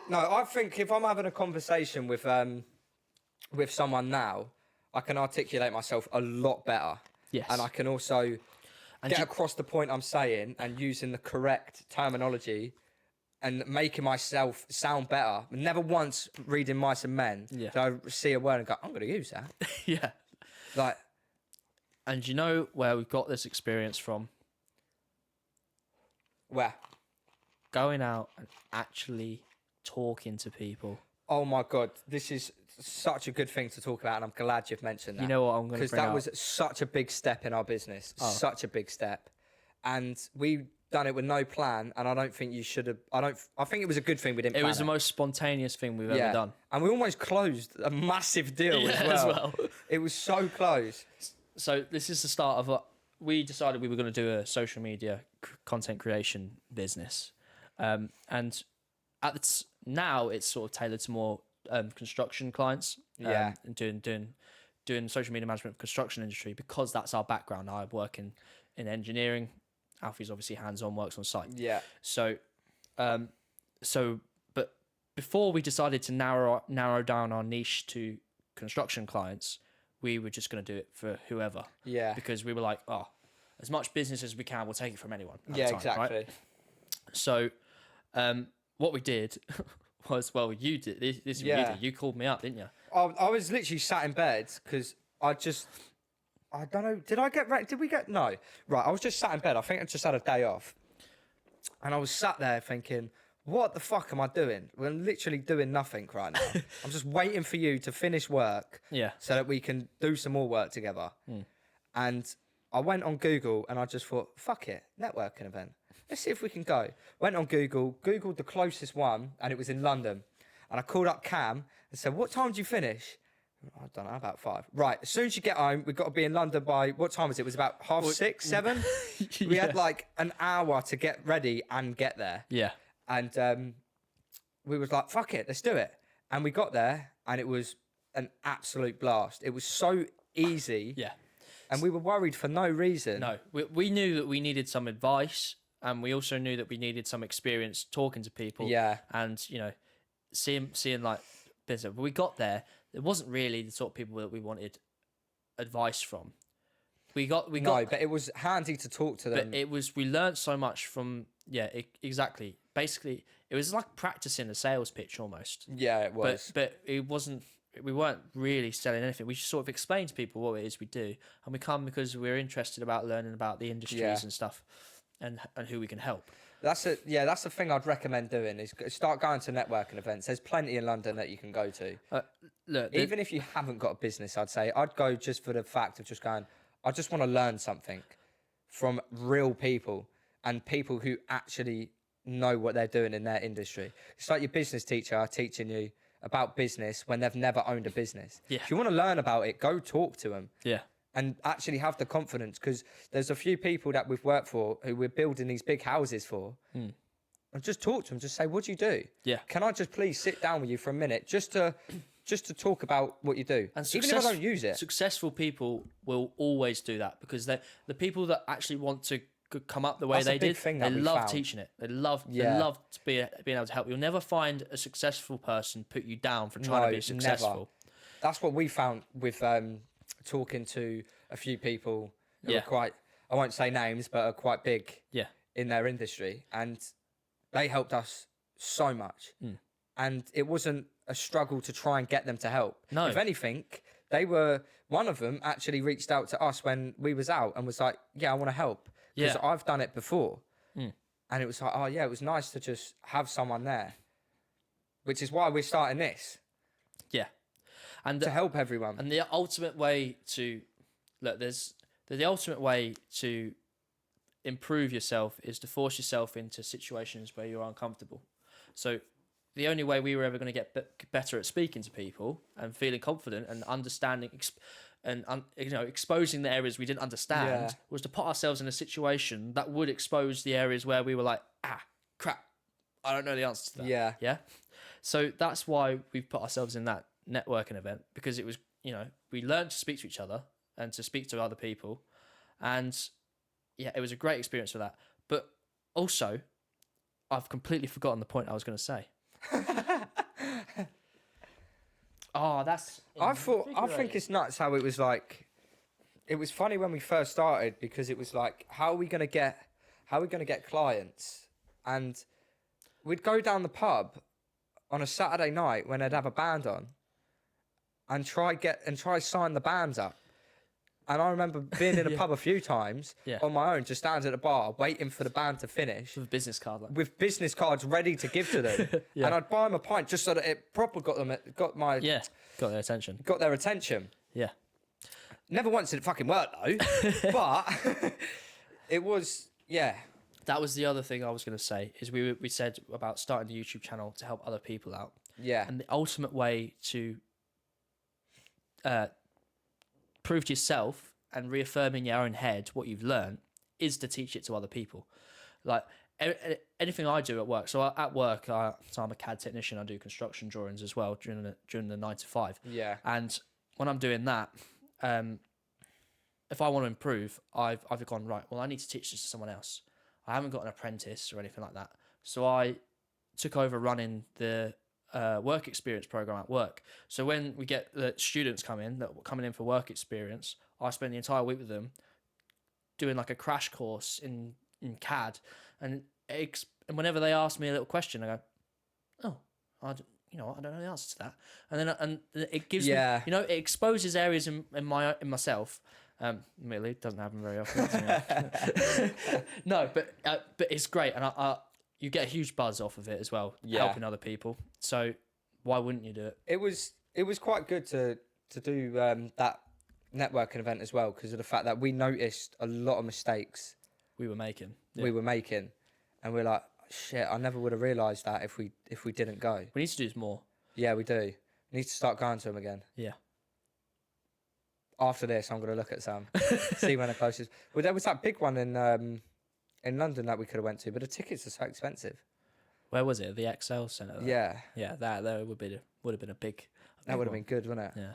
No, I think if I'm having a conversation with someone now, I can articulate myself a lot better. Yes. And I can also And get you- across the point I'm saying and using the correct terminology and making myself sound better. Never once reading Mice and Men Yeah. do I see a word and go, I'm going to use that. yeah. Like, And you know where we've got this experience from? where? Going out and actually talking to people. Oh my God, this is such a good thing to talk about, and I'm glad you've mentioned that. You know what I'm going to Because bring that up? was such a big step in our business, Oh. such a big step, and we done it with no plan. And I don't think you should have. I think it was a good thing we didn't. It plan was the most spontaneous thing we've yeah. ever done. And we almost closed a massive deal Yeah, as as well. well. It was so close. So this is the start of what we decided we were going to do, a social media content creation business. And at now it's sort of tailored to more construction clients. Yeah. And doing social media management for construction industry, because that's our background. I work in engineering. Alfie's obviously hands-on, works on site. Yeah. So, but before we decided to narrow down our niche to construction clients, we were just going to do it for whoever. Yeah. Because we were like, oh, as much business as we can, we'll take it from anyone. at the Yeah, time, exactly. Right? So, what we did was, well, you did this. Is what you Yeah. did. You called me up, didn't you? I was literally sat in bed because I don't know. Did we get? No. Right. I was just sat in bed. I think I just had a day off. And I was sat there thinking, what the fuck am I doing? We're literally doing nothing right now. I'm just waiting for you to finish work Yeah. so that we can do some more work together. And I went on Google and I just thought, fuck it, networking event. Let's see if we can go. Went on Google, Googled the closest one, and it was in London. And I called up Cam and said, what time do you finish? I don't know, about 5. Right, as soon as you get home, we've got to be in London by, what time was it? It was about 6:30, 7? We had like an hour to get ready and get there. Yeah. And we was like, fuck it, let's do it. And we got there and it was an absolute blast. It was so easy. Yeah. And we were worried for no reason. No, we knew that we needed some advice, and we also knew that we needed some experience talking to people. Yeah. And seeing like business. But we got there. It wasn't really the sort of people that we wanted advice from. We got, but it was handy to talk to them. but we learned so much from, exactly. Basically, it was like practicing a sales pitch almost. Yeah, it was. But it wasn't, we weren't really selling anything. We just sort of explained to people what it is we do. And we come because we're interested about learning about the industries Yeah. and stuff, and who we can help. That's the thing I'd recommend doing is start going to networking events. There's plenty in London that you can go to. Look, Even if you haven't got a business, I'd say I'd go just for the fact of just going, I just want to learn something from real people and people who actually know what they're doing in their industry. It's like your business teacher teaching you about business when they've never owned a business. Yeah. If you want to learn about it, go talk to them. Yeah. And actually have the confidence, because there's a few people that we've worked for who we're building these big houses for. And just talk to them. Just say, what do you do? Yeah. Can I just please sit down with you for a minute just to talk about what you do? And Even if I don't use it. Successful people will always do that, because they're the people that actually want to come up the way That's a they big did. thing They that we love found. teaching it. They love to being able to help. You'll never find a successful person put you down for trying to be successful. Never. That's what we found with talking to a few people who Yeah. are quite, I won't say names, but are quite big Yeah. in their industry. And they helped us so much. And it wasn't a struggle to try and get them to help. No. If anything, one of them actually reached out to us when we was out and was like, yeah, I want to help. Because Yeah. I've done it before. And it was like, oh yeah, it was nice to just have someone there. Which is why we're starting this, Yeah. And to help everyone. And the ultimate way to look, the ultimate way to improve yourself is to force yourself into situations where you're uncomfortable. So the only way we were ever going to get better at speaking to people and feeling confident and understanding exposing the areas we didn't understand Yeah. was to put ourselves in a situation that would expose the areas where we were like, crap, I don't know the answer to that. Yeah. Yeah. So that's why we've put ourselves in that networking event, because it was, we learned to speak to each other and to speak to other people. And yeah, it was a great experience for that. But also, I've completely forgotten the point I was going to say. Oh, that's. I think it's nuts how it was like. It was funny when we first started because it was like, how are we gonna get clients? And we'd go down the pub on a Saturday night when they'd have a band on, and try sign the bands up. And I remember being in a pub a few times on my own, just standing at a bar waiting for the band to finish. with a business card. Like. With business cards ready to give to them, and I'd buy them a pint just so that it proper got their attention. Got their attention. Yeah. Never once did it fucking work though, but it was That was the other thing I was going to say is we said about starting the YouTube channel to help other people out. Yeah. And the ultimate way to prove to yourself and reaffirm in your own head what you've learned is to teach it to other people. Like anything I do at work. So at work, so I'm a CAD technician. I do construction drawings as well during the 9 to 5. Yeah. And when I'm doing that, if I want to improve, I've gone, right, well, I need to teach this to someone else. I haven't got an apprentice or anything like that. So I took over running the work experience program at work. So when we get the students coming in for work experience, I spend the entire week with them doing like a crash course in CAD. And whenever they ask me a little question, I go, oh, I don't know the answer to that. And it gives me, it exposes areas in myself. Admittedly, it doesn't happen very often. No, but it's great, and you get a huge buzz off of it as well, helping other people. So why wouldn't you do it? It was quite good to do that networking event as well because of the fact that we noticed a lot of mistakes we were making, and we're like, shit, I never would have realised that if we didn't go. We need to do this more. Yeah, we do. We need to start going to them again. Yeah. After this, I'm going to look at some, see when the closest. Well, there was that big one in London that we could have went to, but the tickets are so expensive. Where was it? The XL Centre. Yeah. Yeah, that would have been a big. That would have been good, wouldn't it? Yeah.